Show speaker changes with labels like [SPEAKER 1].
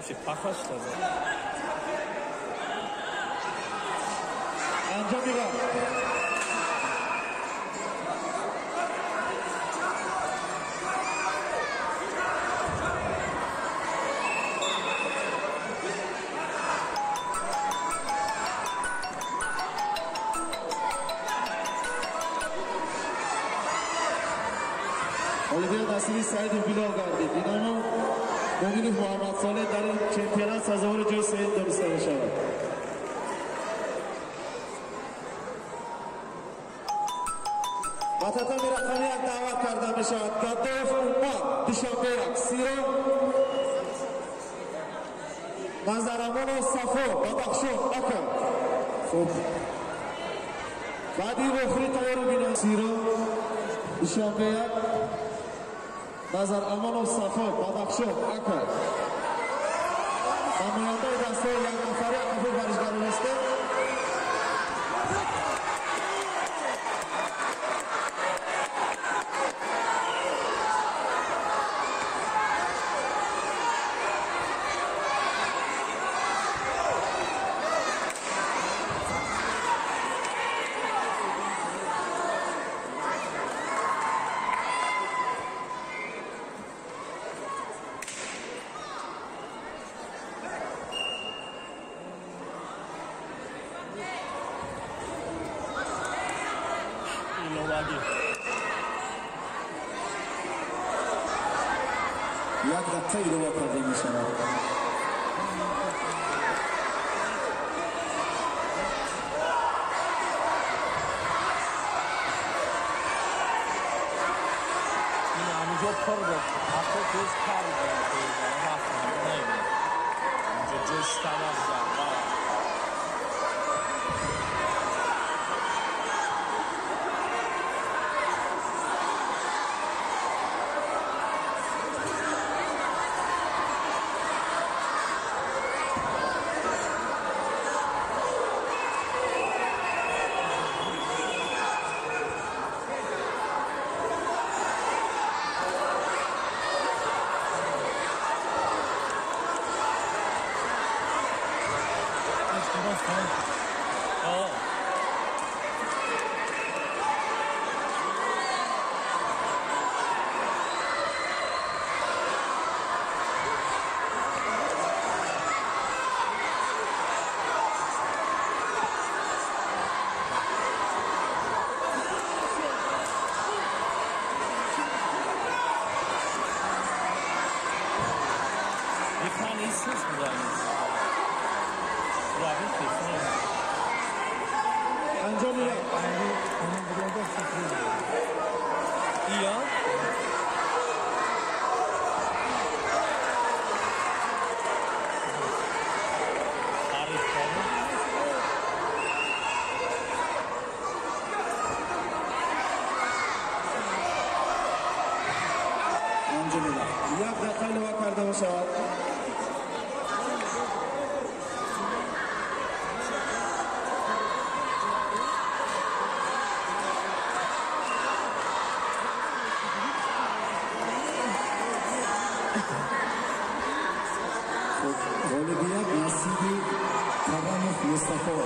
[SPEAKER 1] گفتی پخش داده
[SPEAKER 2] انجام میدم. اولویت نصیری سعید بیلال گردید اینانو مؤمن محمد صالح در این چمپیونات سزاوار جای سعید دانستانه شود. و تتمی رقمی یک دعوت کرده می شود گداف اومان دوشنبه یک سیرو نظرمان و صفو بدخشون اکر خوب بعدی بخوری تایرو بینه سیرو دوشنبه یک نظر امان و صفا بدخشان اکر نماینده دسته یک نفری قبول ورزشگران است. یک دقیقه رو کرده می شود.
[SPEAKER 1] این همونجا پر بود حتی جز پر بود اینجا جز تمام
[SPEAKER 2] انجام میدم.
[SPEAKER 1] یا
[SPEAKER 2] انجام میدم. یک دقیقه لوا کرده باشد. اولویت نصیبی تمام مصطفی